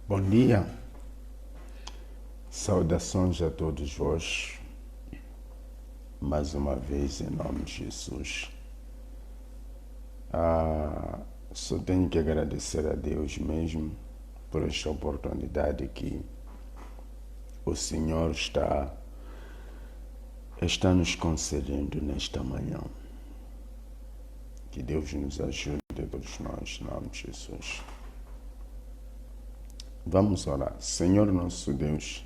Bom dia, saudações a todos vós, mais uma vez em nome de Jesus. Só tenho que agradecer a Deus mesmo por esta oportunidade que o Senhor está nos concedendo nesta manhã. Que Deus nos ajude a todos nós, em nome de Jesus. Vamos orar. Senhor nosso Deus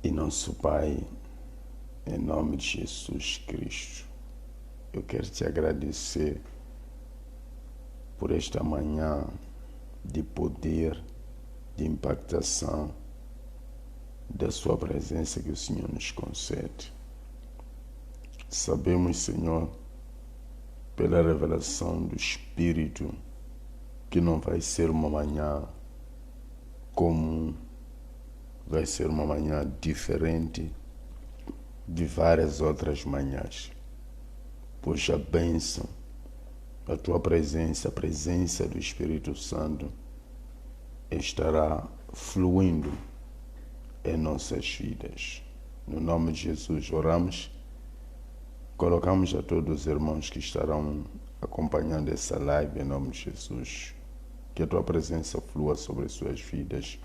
e nosso Pai, em nome de Jesus Cristo, eu quero te agradecer por esta manhã de poder, de impactação da sua presença que o Senhor nos concede. Sabemos, Senhor, pela revelação do Espírito, que não vai ser uma manhã comum, vai ser uma manhã diferente de várias outras manhãs, pois a bênção, a tua presença, a presença do Espírito Santo estará fluindo em nossas vidas. No nome de Jesus oramos, colocamos a todos os irmãos que estarão acompanhando essa live em nome de Jesus, que a tua presença flua sobre suas vidas,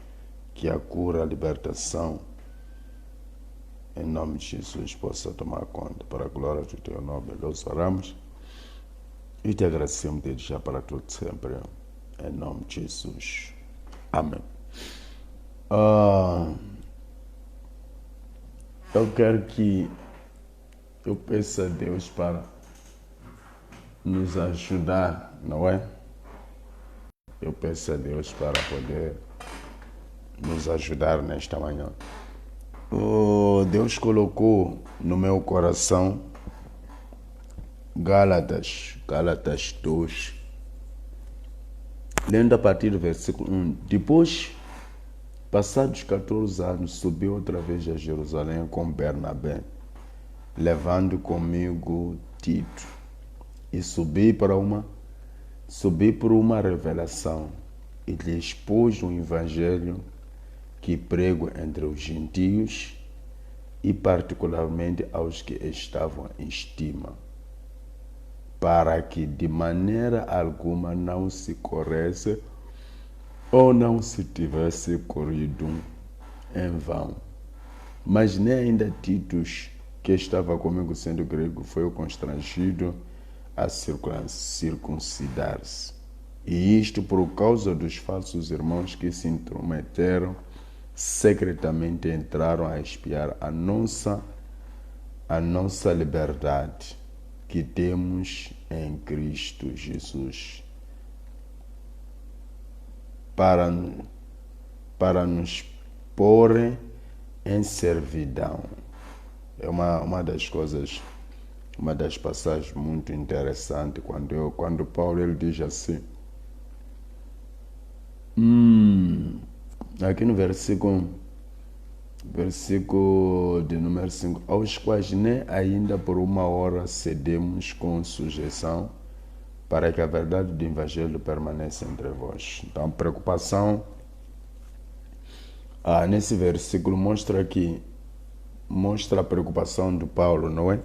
que a cura, a libertação, em nome de Jesus, possa tomar conta, para a glória do teu nome. Nós oramos e te agradecemos desde já para tudo sempre, em nome de Jesus. Amém. Eu quero que eu peça a Deus para nos ajudar, não é? Eu peço a Deus para poder nos ajudar nesta manhã. Deus colocou no meu coração Gálatas 2, lendo a partir do versículo 1. Depois, passados 14 anos, subi outra vez a Jerusalém com Bernabé, levando comigo Tito, e subi por uma revelação e lhes expus o evangelho que prego entre os gentios e particularmente aos que estavam em estima, para que de maneira alguma não se corresse ou não se tivesse corrido em vão. Mas nem ainda Titus, que estava comigo sendo grego, foi o constrangido a circuncidar-se. E isto por causa dos falsos irmãos que se intrometeram, secretamente entraram a espiar a nossa liberdade que temos em Cristo Jesus, para nos pôr em servidão. É uma das coisas, uma das passagens muito interessantes, quando Paulo ele diz assim, aqui no versículo de número 5, aos quais nem ainda por uma hora cedemos com sujeição, para que a verdade do Evangelho permaneça entre vós. Então, a preocupação nesse versículo mostra a preocupação do Paulo, não é?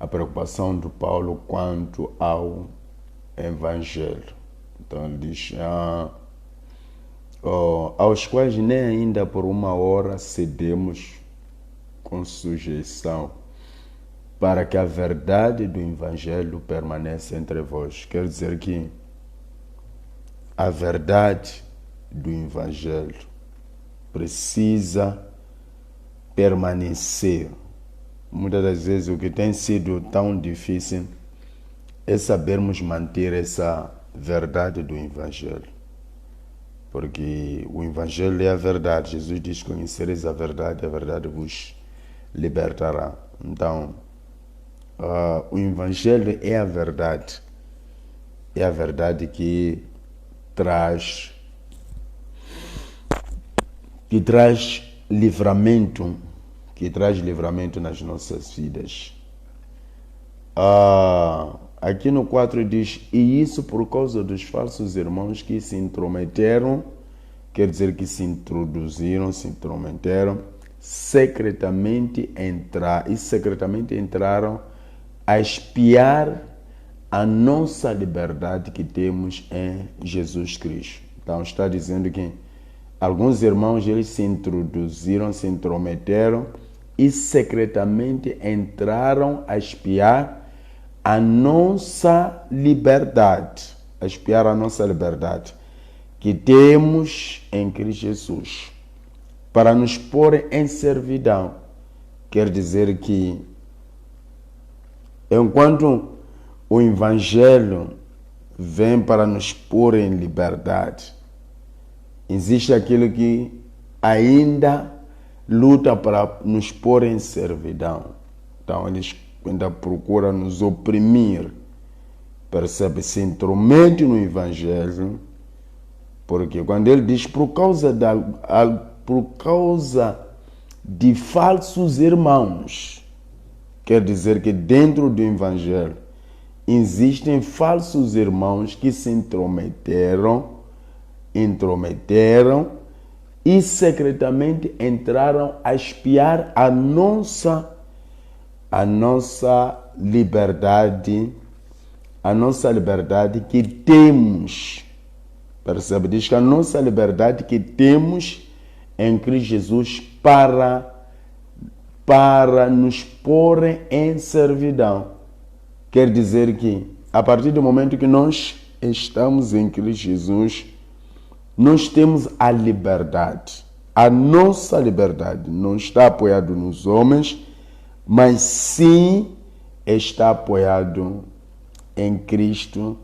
A preocupação do Paulo quanto ao Evangelho. Então, ele diz, aos quais nem ainda por uma hora cedemos com sujeição, para que a verdade do Evangelho permaneça entre vós. Quer dizer que a verdade do Evangelho precisa permanecer. Muitas das vezes o que tem sido tão difícil é sabermos manter essa verdade do Evangelho. Porque o Evangelho é a verdade. Jesus diz, conhecereis a verdade vos libertará. Então, o Evangelho é a verdade. É a verdade que traz livramento, nas nossas vidas. Aqui no 4 diz, e isso por causa dos falsos irmãos que se intrometeram quer dizer que se introduziram, se intrometeram, secretamente entraram a espiar a nossa liberdade que temos em Jesus Cristo. Então está dizendo que alguns irmãos, eles se introduziram, se intrometeram e secretamente entraram a espiar a nossa liberdade, que temos em Cristo Jesus, para nos pôr em servidão. Quer dizer que, enquanto o Evangelho vem para nos pôr em liberdade, existe aquilo que ainda luta para nos pôr em servidão. Então, eles ainda procuram nos oprimir. Percebe? Se intromete no Evangelho, porque quando ele diz por causa de falsos irmãos, quer dizer que dentro do Evangelho existem falsos irmãos que se intrometeram e secretamente entraram a espiar a nossa liberdade que temos. Percebe? Diz que a nossa liberdade que temos em Cristo Jesus para nos pôr em servidão. Quer dizer que, a partir do momento que nós estamos em Cristo Jesus, nós temos a liberdade. A nossa liberdade não está apoiada nos homens, mas sim está apoiado em Cristo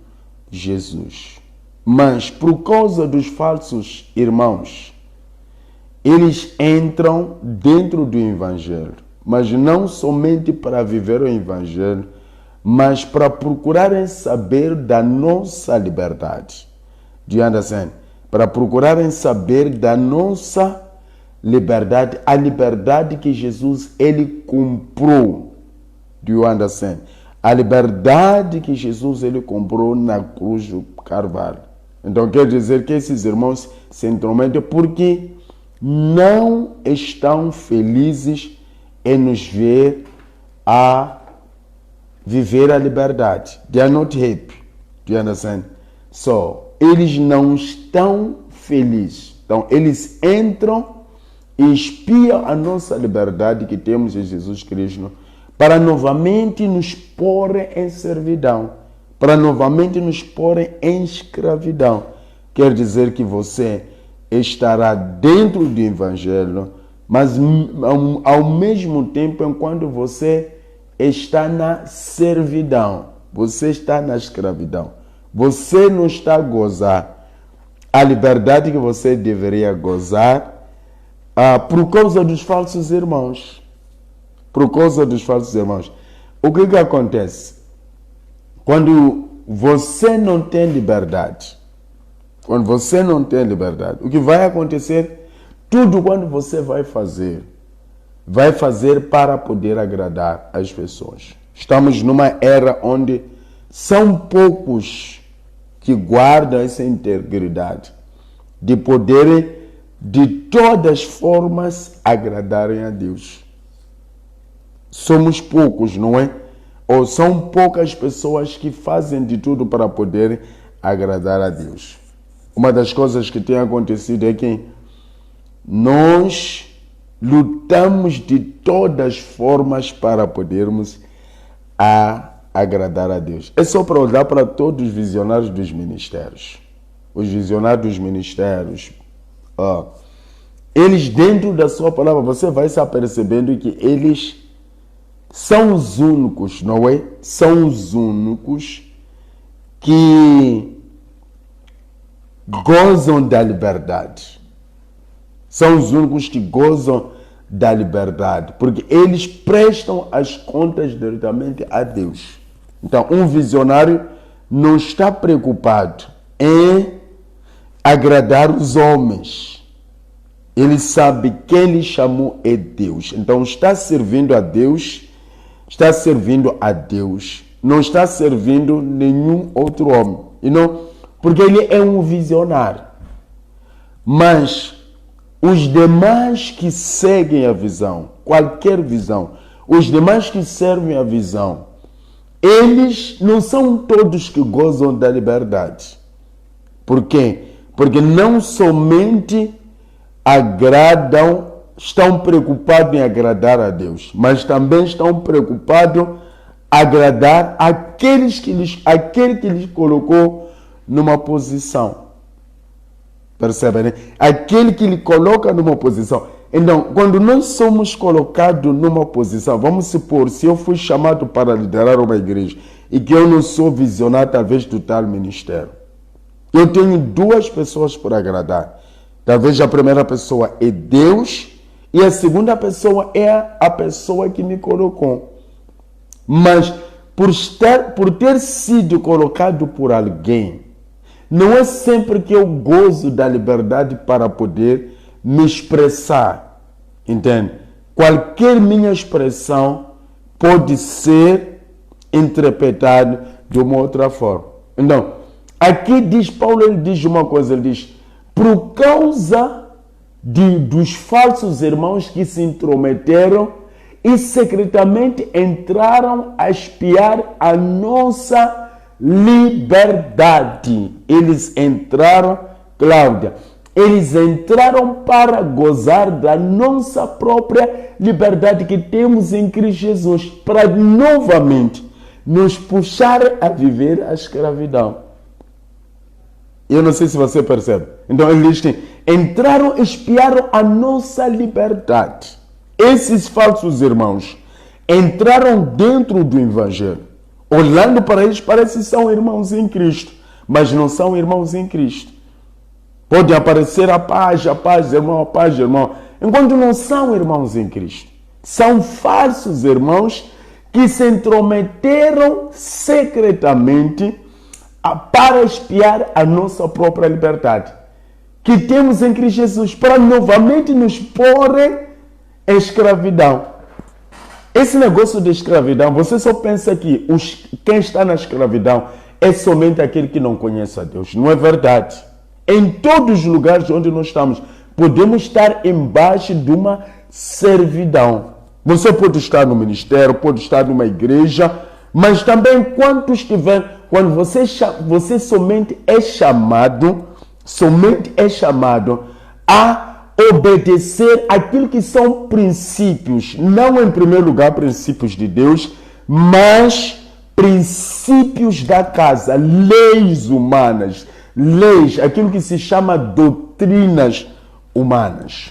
Jesus. Mas por causa dos falsos irmãos, eles entram dentro do Evangelho, mas não somente para viver o Evangelho, mas para procurarem saber da nossa liberdade. Do you understand? Para procurarem saber da nossa liberdade, a liberdade que Jesus, ele comprou. Do you understand? A liberdade que Jesus, ele comprou na cruz do Calvário. Então quer dizer que esses irmãos se intrometem porque não estão felizes em nos ver a viver a liberdade. They are not happy. Do you understand? So, eles não estão felizes. Então, eles entram e espiam a nossa liberdade que temos em Jesus Cristo para novamente nos pôr em servidão, para novamente nos pôr em escravidão. Quer dizer que você estará dentro do Evangelho, mas ao mesmo tempo, enquanto você está na servidão, você está na escravidão, você não está a gozar a liberdade que você deveria gozar por causa dos falsos irmãos. Por causa dos falsos irmãos. O que acontece? Quando você não tem liberdade, o que vai acontecer? Tudo quando você vai fazer para poder agradar as pessoas. Estamos numa era onde são poucos que guardam essa integridade de poderem, de todas as formas, agradarem a Deus. Somos poucos, não é? Ou são poucas pessoas que fazem de tudo para poder agradar a Deus. Uma das coisas que tem acontecido é que nós lutamos de todas as formas para podermos agradar a Deus. É só para olhar para todos os visionários dos ministérios. Os visionários dos ministérios, eles dentro da sua palavra, você vai se apercebendo que eles são os únicos, não é? São os únicos que gozam da liberdade. São os únicos que gozam da liberdade, porque eles prestam as contas diretamente a Deus. Então, um visionário não está preocupado em agradar os homens. Ele sabe quem ele chamou é Deus. Então, está servindo a Deus, não está servindo nenhum outro homem. Porque ele é um visionário. Mas os demais que seguem a visão, qualquer visão, os demais que servem a visão, eles não são todos que gozam da liberdade. Por quê? Porque não somente estão preocupados em agradar a Deus, mas também estão preocupados em agradar aquele que lhes colocou numa posição. Percebe, né? Aquele que lhe coloca numa posição. Então, quando nós somos colocados numa posição, vamos supor, se eu fui chamado para liderar uma igreja e que eu não sou visionário talvez do tal ministério, eu tenho duas pessoas por agradar. Talvez a primeira pessoa é Deus e a segunda pessoa é a pessoa que me colocou. Mas por ter sido colocado por alguém, não é sempre que eu gozo da liberdade para poder me expressar. Entende? Qualquer minha expressão pode ser interpretada de uma outra forma. Então, aqui diz Paulo, ele diz uma coisa, ele diz, por causa dos falsos irmãos que se intrometeram e secretamente entraram a espiar a nossa liberdade. Eles entraram, Cláudia, eles entraram para gozar da nossa própria liberdade que temos em Cristo Jesus, para novamente nos puxar a viver a escravidão. Eu não sei se você percebe. Então eles entraram, espiaram a nossa liberdade. Esses falsos irmãos entraram dentro do Evangelho. Olhando para eles, parece que são irmãos em Cristo, mas não são irmãos em Cristo. Pode aparecer a paz, irmão, enquanto não são irmãos em Cristo. São falsos irmãos que se intrometeram secretamente para espiar a nossa própria liberdade, que temos em Cristo Jesus, para novamente nos pôr em escravidão. Esse negócio de escravidão, você só pensa que quem está na escravidão é somente aquele que não conhece a Deus. Não é verdade. Em todos os lugares onde nós estamos, podemos estar embaixo de uma servidão. Você pode estar no ministério, pode estar numa igreja, mas também quando você somente é chamado a obedecer aquilo que são princípios, não em primeiro lugar princípios de Deus, mas princípios da casa, leis humanas, aquilo que se chama doutrinas humanas.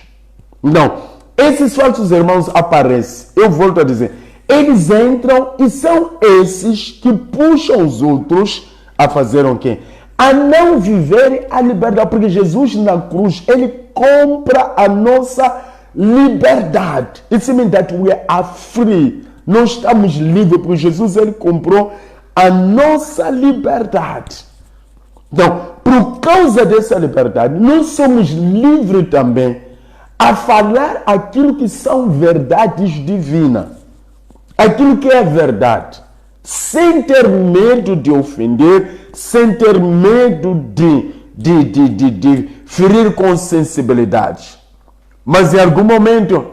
Então, esses falsos irmãos aparecem, eu volto a dizer, eles entram e são esses que puxam os outros a fazer o quê? A não viver a liberdade, porque Jesus na cruz, ele compra a nossa liberdade. It means that we are free. Nós estamos livres, porque Jesus, ele comprou a nossa liberdade. Então, por causa dessa liberdade, nós somos livres também a falar aquilo que são verdades divinas. Aquilo que é verdade. Sem ter medo de ofender, sem ter medo de ferir com sensibilidade. Mas em algum momento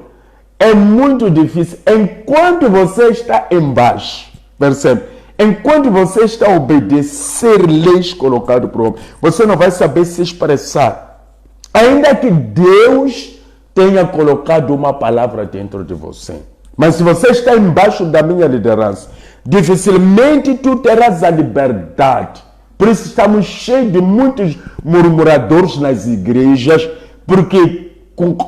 é muito difícil. Enquanto você está embaixo, percebe? Enquanto você está a obedecer leis colocadas por homem, você não vai saber se expressar. Ainda que Deus tenha colocado uma palavra dentro de você. Mas se você está embaixo da minha liderança, dificilmente tu terás a liberdade. Por isso estamos cheios de muitos murmuradores nas igrejas, porque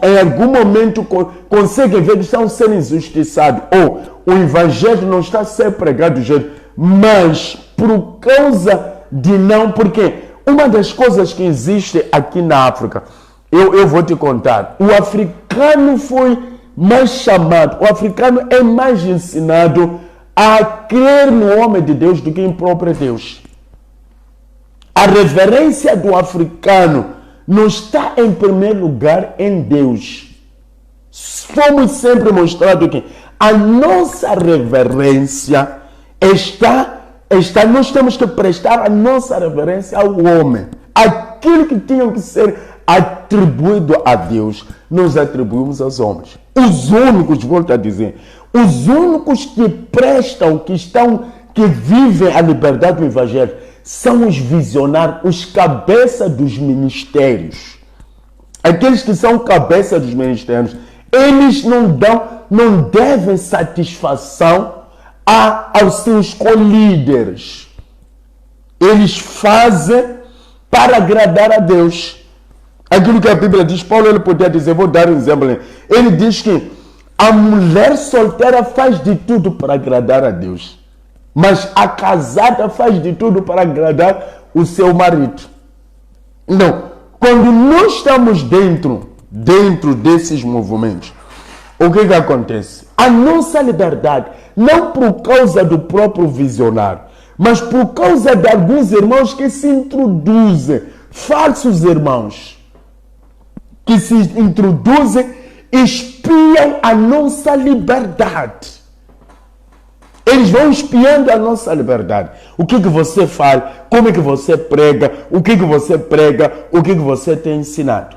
em algum momento conseguem ver que estão sendo injustiçados, ou o evangelho não está a ser pregado do jeito, mas por causa de não, porque uma das coisas que existe aqui na África, eu vou te contar, o africano foi mais chamado, o africano é mais ensinado a crer no homem de Deus do que em próprio Deus. A reverência do africano não está em primeiro lugar em Deus. Somos sempre mostrados que a nossa reverência nós temos que prestar a nossa reverência ao homem. Aquilo que tinham que ser atribuído a Deus, nós atribuímos aos homens. Os únicos, volto a dizer, os únicos que prestam, que vivem a liberdade do Evangelho, são os visionários, os cabeças dos ministérios. Aqueles que são cabeça dos ministérios, eles não devem satisfação aos seus co-líderes. Eles fazem para agradar a Deus. Aquilo que a Bíblia diz, Paulo ele podia dizer, vou dar um exemplo. Ele diz que a mulher solteira faz de tudo para agradar a Deus, mas a casada faz de tudo para agradar o seu marido. Não. Quando nós estamos dentro desses movimentos, o que acontece? A nossa liberdade, não por causa do próprio visionário, mas por causa de alguns irmãos que se introduzem, falsos irmãos, que se introduzem, espiam a nossa liberdade. Eles vão espiando a nossa liberdade. O que você fala, como é que você prega, o que você prega, o que você tem ensinado.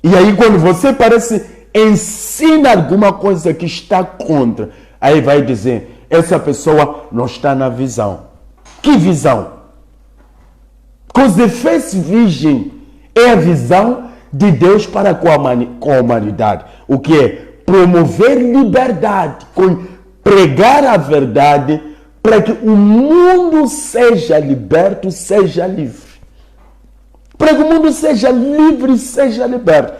E aí quando você parece ensina alguma coisa que está contra, aí vai dizer, essa pessoa não está na visão. Que visão? Because the first vision é a visão de Deus para com a humanidade. O que é? Promover liberdade, pregar a verdade para que o mundo seja liberto, seja livre. Para que o mundo seja livre, seja liberto.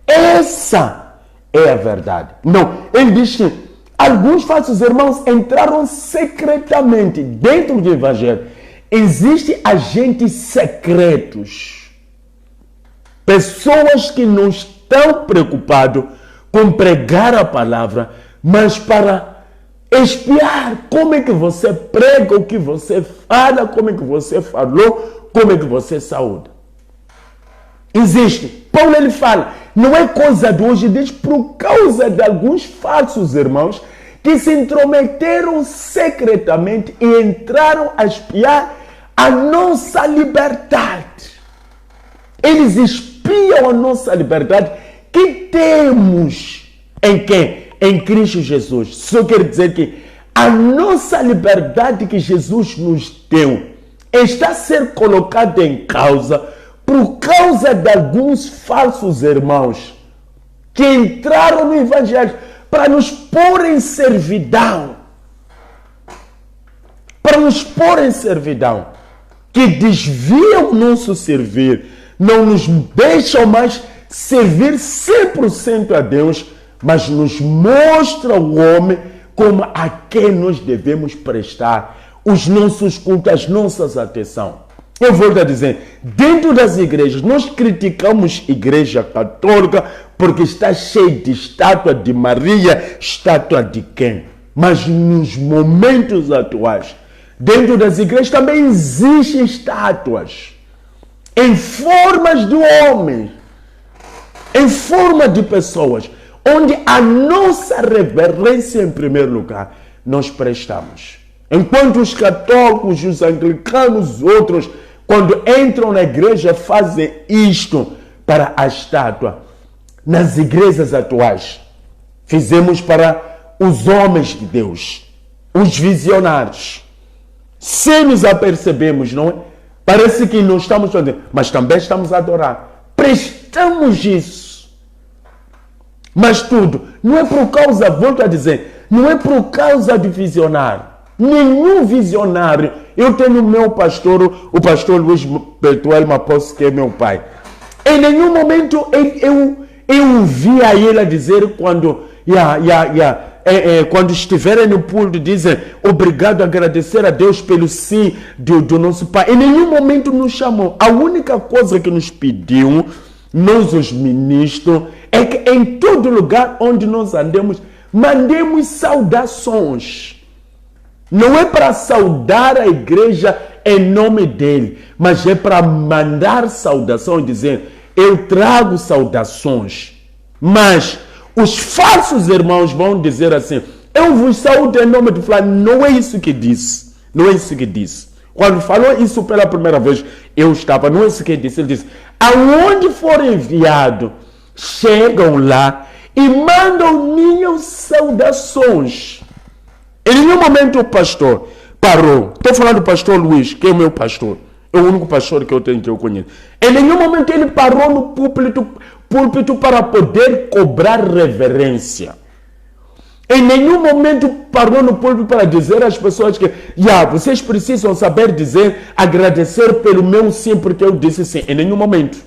Essa é a verdade. Não, ele diz que alguns falsos irmãos entraram secretamente dentro do Evangelho. Existem agentes secretos. Pessoas que não estão preocupadas com pregar a palavra, mas para espiar como é que você prega, o que você fala, como é que você falou, como é que você saúda. Existe. Paulo ele fala, não é coisa de hoje, diz por causa de alguns falsos irmãos que se intrometeram secretamente e entraram a espiar a nossa liberdade. Eles espiam a nossa liberdade que temos em quem? Em Cristo Jesus. Só quer dizer que a nossa liberdade que Jesus nos deu está a ser colocada em causa por causa de alguns falsos irmãos que entraram no Evangelho para nos pôr em servidão. Para nos pôr em servidão. Que desviam o nosso servir. Não nos deixam mais servir 100% a Deus, mas nos mostra o homem como a quem nós devemos prestar os nossos cultos, as nossas atenção. Eu volto a dizer, dentro das igrejas, nós criticamos a igreja católica porque está cheia de estátua de Maria, estátua de quem? Mas nos momentos atuais, dentro das igrejas também existem estátuas em formas de homens, em forma de pessoas, onde a nossa reverência, em primeiro lugar, nós prestamos. Enquanto os católicos, os anglicanos, outros, quando entram na igreja, fazem isto para a estátua. Nas igrejas atuais, fizemos para os homens de Deus, os visionários. Se nos apercebemos, não é? Parece que não estamos fazendo, mas também estamos a adorar. Prestamos isso. Mas tudo, não é por causa, volto a dizer, não é por causa de visionário. Nenhum visionário. Eu tenho meu pastor, o pastor Luiz Bertuel Maposso, que é meu pai. Em nenhum momento eu via ele a dizer quando estiverem no púlpito, dizem obrigado, agradecer a Deus pelo sim do nosso pai. Em nenhum momento nos chamou. A única coisa que nos pediu, nós os ministros, é que em todo lugar onde nós andemos, mandemos saudações. Não é para saudar a igreja em nome dele, mas é para mandar saudação e dizer, eu trago saudações. Mas os falsos irmãos vão dizer assim, eu vos saúdo em nome de fulano. Não é isso que disse. Não é isso que disse. Quando falou isso pela primeira vez, eu estava, não é isso que ele disse. Ele disse, aonde for enviado, chegam lá e mandam minhas saudações. Em nenhum momento o pastor parou. Estou falando do pastor Luiz, que é o meu pastor. É o único pastor que eu tenho, que eu conheço. Em nenhum momento ele parou no púlpito para poder cobrar reverência. Em nenhum momento parou no púlpito para dizer às pessoas que vocês precisam saber dizer, agradecer pelo meu sim, porque eu disse sim. Em nenhum momento.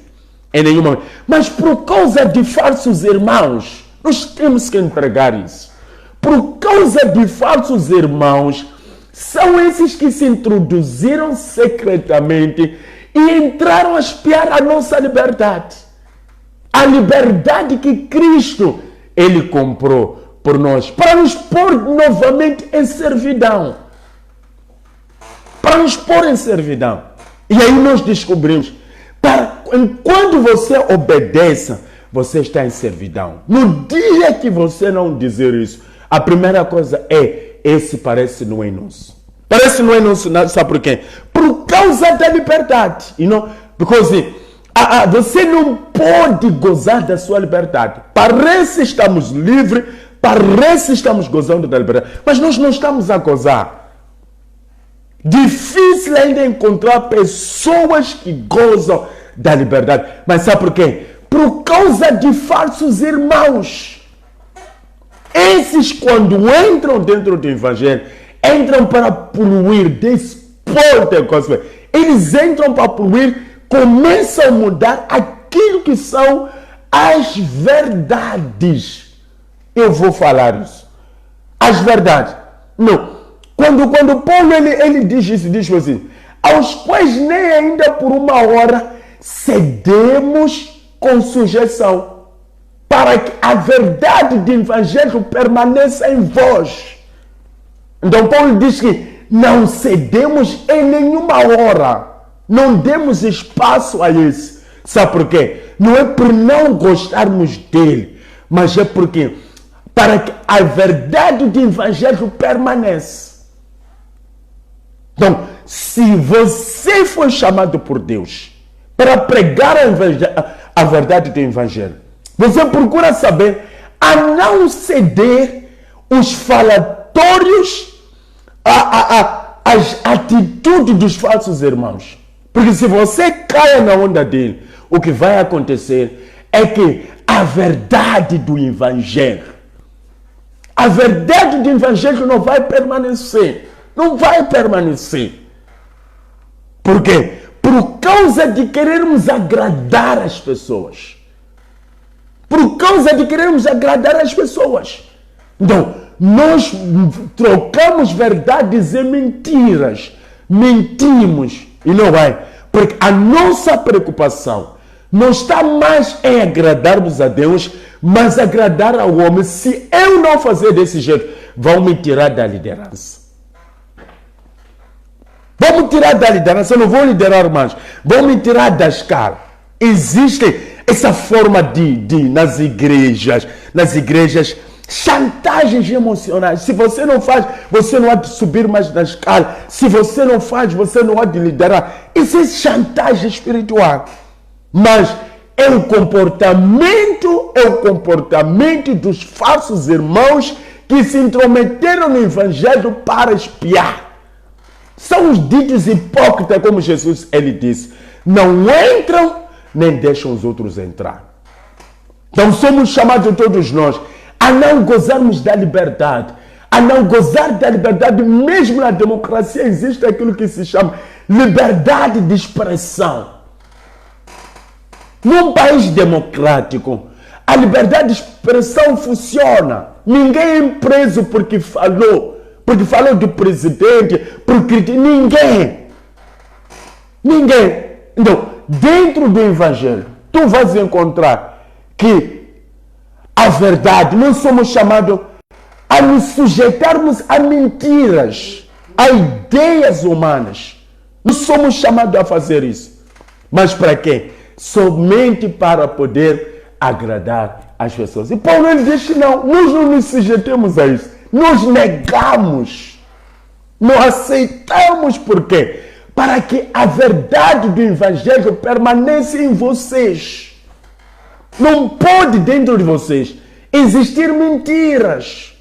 Em nenhum momento. Mas por causa de falsos irmãos, nós temos que entregar isso. Por causa de falsos irmãos, são esses que se introduziram secretamente e entraram a espiar a nossa liberdade. A liberdade que Cristo, Ele comprou por nós, para nos pôr novamente em servidão. Para nos pôr em servidão. E aí nós descobrimos, enquanto você obedeça, você está em servidão. No dia que você não dizer isso, a primeira coisa esse parece não é nosso. Parece não é nosso, sabe por quê? Por causa da liberdade. Porque você não pode gozar da sua liberdade. Parece que estamos livres, parece que estamos gozando da liberdade, mas nós não estamos a gozar. Difícil ainda encontrar pessoas que gozam da liberdade. Mas sabe por quê? Por causa de falsos irmãos. Esses, quando entram dentro do evangelho, entram para poluir, dispor the gospel. Eles entram para poluir, começam a mudar aquilo que são as verdades. Eu vou falar isso. As verdades. Não. Quando Paulo ele diz isso, diz assim, aos quais nem ainda por uma hora cedemos com sujeição, para que a verdade do evangelho permaneça em vós. Então Paulo diz que não cedemos em nenhuma hora. Não demos espaço a isso. Sabe por quê? Não é por não gostarmos dele, mas é porque para que a verdade do evangelho permaneça. Então, se você foi chamado por Deus para pregar a verdade do evangelho, você procura saber a não ceder os falatórios, as atitudes dos falsos irmãos. Porque se você caia na onda dele, o que vai acontecer é que a verdade do evangelho, a verdade do evangelho não vai permanecer. Não vai permanecer. Por quê? Por causa de querermos agradar as pessoas. Por causa de querermos agradar as pessoas. Então, nós trocamos verdades em mentiras. Mentimos. E não vai. Porque a nossa preocupação não está mais em agradarmos a Deus, mas agradar ao homem. Se eu não fazer desse jeito, vão me tirar da liderança. Vão me tirar da liderança, eu não vou liderar mais. Vão me tirar da escala. Existe essa forma nas igrejas, chantagens emocionais. Se você não faz, você não há de subir mais na escala. Se você não faz, você não há de liderar. Isso é chantagem espiritual. Mas é o comportamento dos falsos irmãos que se intrometeram no evangelho para espiar. São os ditos hipócritas, como Jesus ele disse. Não entram, nem deixam os outros entrar. Então somos chamados todos nós a não gozarmos da liberdade. A não gozar da liberdade, mesmo na democracia existe aquilo que se chama liberdade de expressão. Num país democrático, a liberdade de expressão funciona. Ninguém é preso porque falou do presidente, porque ninguém. Então, dentro do evangelho, tu vais encontrar que a verdade, nós somos chamados a nos sujeitarmos a mentiras, a ideias humanas. Nós somos chamados a fazer isso. Mas para quê? Somente para poder agradar as pessoas. E Paulo ele diz que não, nós não nos sujeitamos a isso. Nós negamos. Não aceitamos. Por quê? para que a verdade do Evangelho permaneça em vocês. Não pode dentro de vocês existir mentiras.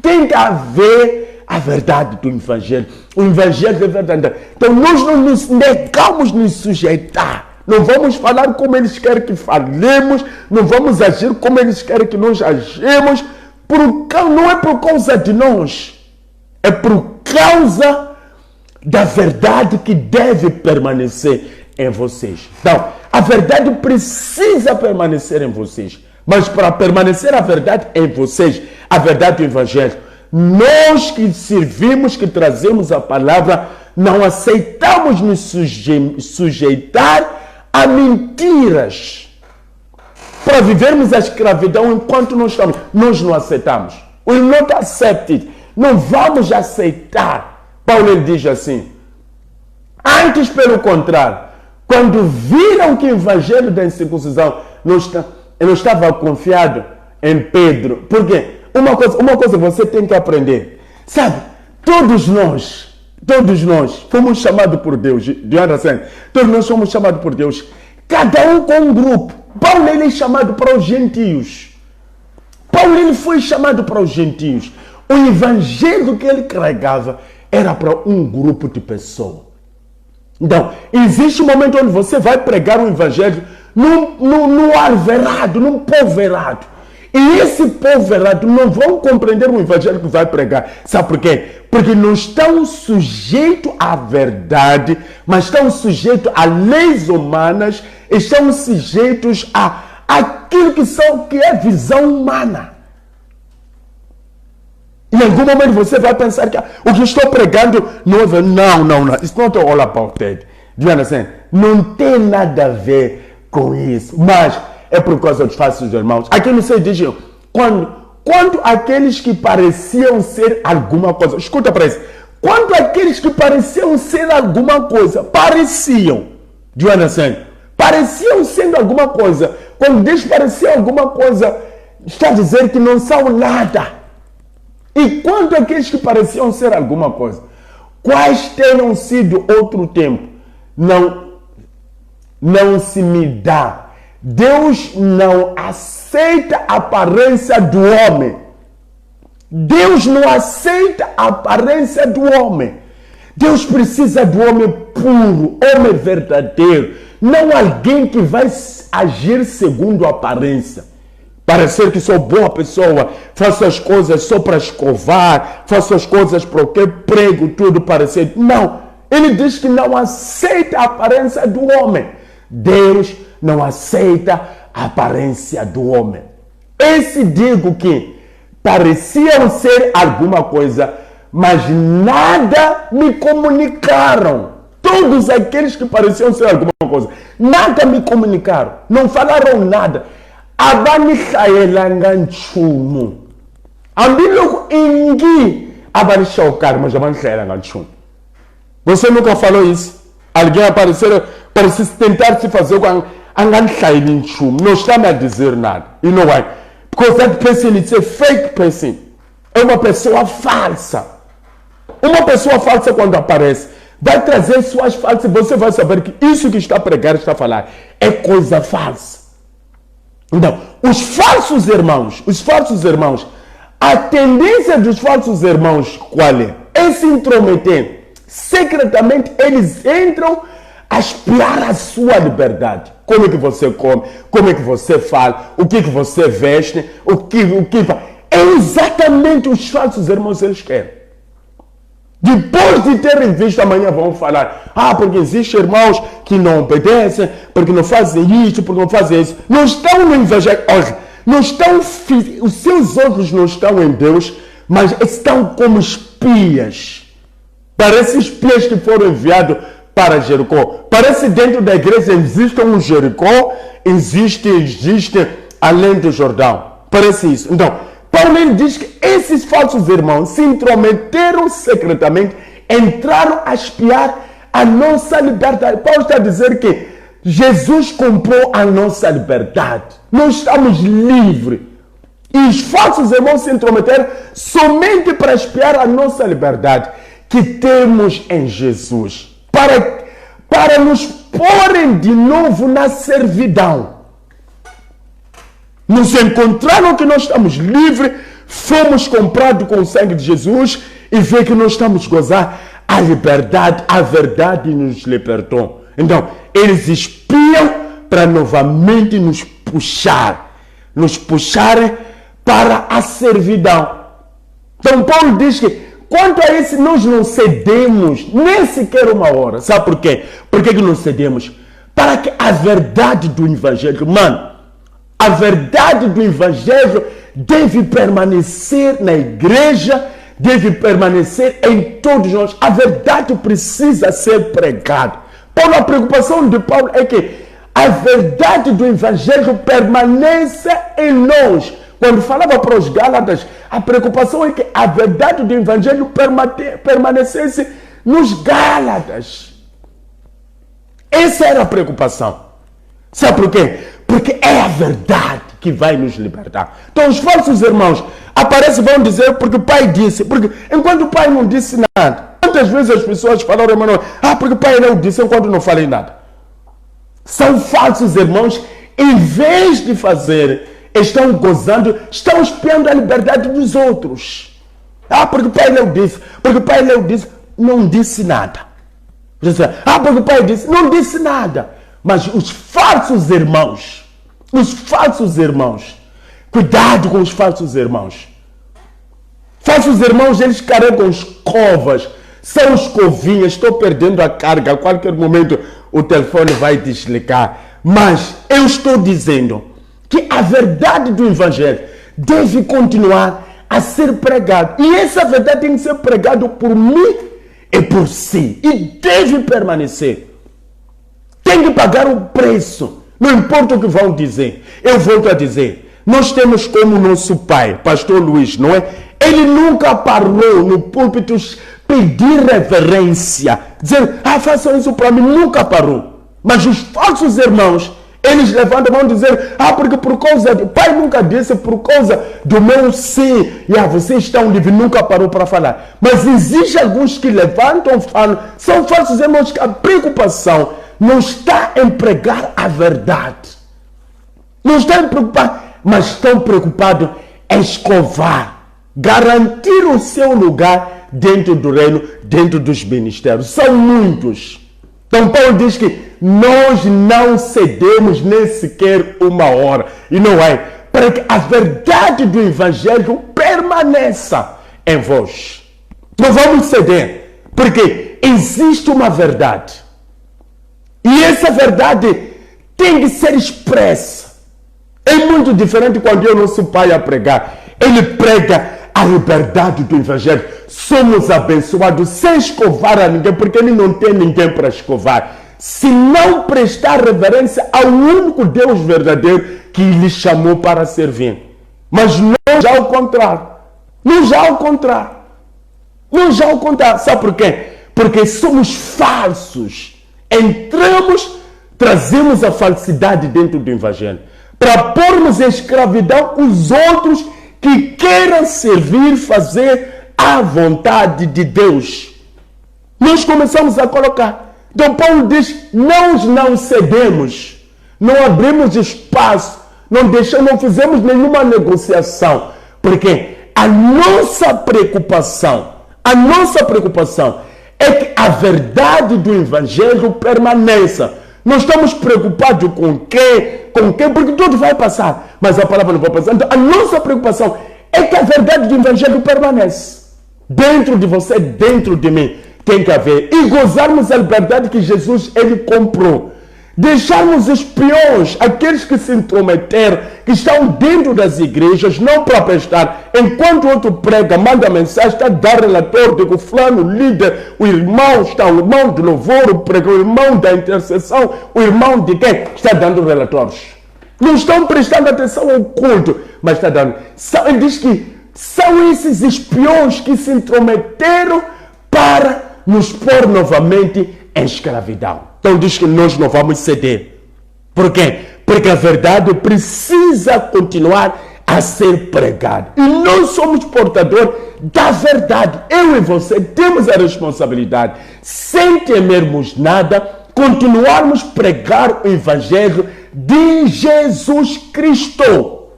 Tem que haver a verdade do Evangelho. O Evangelho é verdade. Então nós não nos negamos nos sujeitar. Não vamos falar como eles querem que falemos. Não vamos agir como eles querem que nós agimos. Não é por causa de nós. É por causa da verdade que deve permanecer em vocês. Então, a verdade precisa permanecer em vocês. Mas para permanecer a verdade em vocês, a verdade do Evangelho, nós que servimos, que trazemos a palavra, não aceitamos nos sujeitar a mentiras para vivermos a escravidão enquanto nós estamos. Nós não aceitamos. We will not accept it. Não vamos aceitar. Paulo ele diz assim, antes pelo contrário, quando viram que o evangelho da incircuncisão não estava confiado em Pedro. Por quê? Uma coisa você tem que aprender. Sabe, todos nós fomos chamados por Deus. Todos nós somos chamados por Deus. Cada um com um grupo. Paulo ele é chamado para os gentios. Paulo ele foi chamado para os gentios. O evangelho que ele carregava era para um grupo de pessoas. Então, existe um momento onde você vai pregar o evangelho num arverado, num povo errado. E esse povo errado não vão compreender o evangelho que vai pregar. Sabe por quê? Porque não estão sujeitos à verdade, mas estão sujeitos a leis humanas, estão sujeitos àquilo que é visão humana. Em algum momento você vai pensar que o que estou pregando não é verdade. Não. It's not all about that. Do you understand? Não tem nada a ver com isso. Mas é por causa dos falsos irmãos. Aqui não sei, diz quando aqueles que pareciam ser alguma coisa. Escuta para isso. Quando aqueles que pareciam ser alguma coisa, pareciam. Do you understand? Pareciam sendo alguma coisa. Quando diz parecia alguma coisa, está a dizer que não são nada. E quanto àqueles que pareciam ser alguma coisa, quais tenham sido outro tempo, não se me dá. Deus não aceita a aparência do homem. Deus não aceita a aparência do homem. Deus precisa do homem puro, homem verdadeiro. Não alguém que vai agir segundo a aparência. Parecer que sou boa pessoa, faço as coisas só para escovar, faço as coisas porque prego tudo parecer. Não, ele diz que não aceita a aparência do homem. Deus não aceita a aparência do homem. Esse digo que pareciam ser alguma coisa, mas nada me comunicaram. Todos aqueles que pareciam ser alguma coisa, nada me comunicaram, não falaram nada. Abanihlayelanga nchumu. Ambiloko ingi abanishawukari, mas abanihlayelanga nchumu. Você nunca falou isso? Alguém apareceu para tentar se fazer com anganihlayeli nchumu. Não está me a dizer nada. You know why? Because that person is a fake person. É uma pessoa falsa. Uma pessoa falsa quando aparece vai trazer suas falsas e você vai saber que isso que está a pregar, está a falar, é coisa falsa. Então, os falsos irmãos, a tendência dos falsos irmãos qual é? É se intrometer. Secretamente, eles entram a espiar a sua liberdade. Como é que você come, como é que você fala, o que você veste, o que é exatamente os falsos irmãos eles querem. Depois de terem visto, amanhã vão falar, porque existem irmãos que não obedecem, porque não fazem isso, porque não fazem isso. Não estão no evangelho, não estão, os seus olhos não estão em Deus, mas estão como espias. Parece espias que foram enviados para Jericó. Parece dentro da igreja existe um Jericó, existe além do Jordão. Parece isso. Então, Paulo diz que esses falsos irmãos se intrometeram secretamente, entraram a espiar a nossa liberdade. Paulo está a dizer que Jesus comprou a nossa liberdade. Nós estamos livres. E os falsos irmãos se intrometeram somente para espiar a nossa liberdade que temos em Jesus. para nos porem de novo na servidão. Nos encontraram que nós estamos livres, fomos comprados com o sangue de Jesus e vê que nós estamos a gozar a liberdade, a verdade nos libertou. Então, eles espiam para novamente nos puxarem para a servidão. Então, Paulo diz que quanto a isso, nós não cedemos nem sequer uma hora. Sabe por quê? Por que não cedemos? Para que a verdade do Evangelho, a verdade do Evangelho deve permanecer na igreja, deve permanecer em todos nós. A verdade precisa ser pregada. Paulo, a preocupação de Paulo é que a verdade do Evangelho permaneça em nós. Quando falava para os Gálatas, a preocupação é que a verdade do Evangelho permanecesse nos Gálatas. Essa era a preocupação. Sabe por quê? Porque é a verdade que vai nos libertar. Então os falsos irmãos aparecem e vão dizer porque o pai disse. Porque enquanto o pai não disse nada. Quantas vezes as pessoas falaram, irmão, porque o pai não disse enquanto não falei nada. São falsos irmãos, em vez de fazer, estão gozando, estão espiando a liberdade dos outros. Porque o pai não disse, porque o pai não disse, não disse nada. Porque o pai disse, não disse nada. Mas os falsos irmãos, cuidado com os falsos irmãos. Falsos irmãos, eles carregam escovas, são escovinhas, estou perdendo a carga, a qualquer momento o telefone vai desligar. Mas eu estou dizendo que a verdade do Evangelho deve continuar a ser pregada. E essa verdade tem que ser pregada por mim e por si. E deve permanecer. Tem que pagar o preço. Não importa o que vão dizer. Eu volto a dizer. Nós temos como nosso pai, pastor Luiz, não é? Ele nunca parou no púlpito pedir reverência. Dizer, façam isso para mim. Nunca parou. Mas os falsos irmãos, eles levantam e vão dizer, porque por causa do pai nunca disse, por causa do meu sim, vocês estão livres, nunca parou para falar. Mas existem alguns que levantam, falam, são falsos irmãos, que a preocupação não está em pregar a verdade. Não estão preocupados, mas estão preocupados em escovar, garantir o seu lugar dentro do reino, dentro dos ministérios. São muitos. Então Paulo diz que nós não cedemos nem sequer uma hora. E não é. Para que a verdade do Evangelho permaneça em vós. Não vamos ceder. Porque existe uma verdade. E essa verdade tem que ser expressa. É muito diferente quando é o nosso pai a pregar. Ele prega a liberdade do Evangelho. Somos abençoados sem escovar a ninguém, porque ele não tem ninguém para escovar. Se não prestar reverência ao único Deus verdadeiro que lhe chamou para servir. Mas não já ao contrário. Não já ao contrário. Não já ao contrário. Sabe por quê? Porque somos falsos. Entramos, trazemos a falsidade dentro do Evangelho. Para pormos em escravidão os outros que queiram servir, fazer a vontade de Deus. Nós começamos a colocar. Então Paulo diz, nós não cedemos, não abrimos espaço, não fizemos nenhuma negociação. Porque a nossa preocupação é que a verdade do Evangelho permaneça. Nós estamos preocupados com quem? Porque tudo vai passar, mas a palavra não vai passar. Então, a nossa preocupação é que a verdade do Evangelho permanece. Dentro de você, dentro de mim, tem que haver. E gozarmos a liberdade que Jesus, ele comprou. Deixarmos espiões, aqueles que se intrometeram, que estão dentro das igrejas, não para prestar. Enquanto o outro prega, manda mensagem, está a dar relatório de que o fulano, o líder, o irmão de louvor, o irmão da intercessão, o irmão de quem? Está dando relatórios. Não estão prestando atenção ao culto, mas está dando. Ele diz que são esses espiões que se intrometeram para nos pôr novamente em escravidão. Então diz que nós não vamos ceder. Por quê? Porque a verdade precisa continuar a ser pregada. E nós somos portadores da verdade. Eu e você temos a responsabilidade, sem temermos nada, continuarmos a pregar o Evangelho de Jesus Cristo.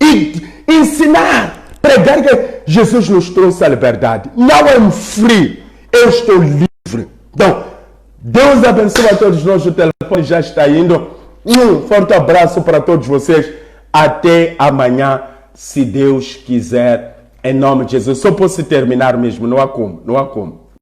E ensinar, pregar que Jesus nos trouxe a liberdade. Não é free, eu estou livre. Então, Deus abençoe a todos nós. O telefone já está indo. Um forte abraço para todos vocês. Até amanhã, se Deus quiser. Em nome de Jesus. Só posso terminar mesmo. Não há como.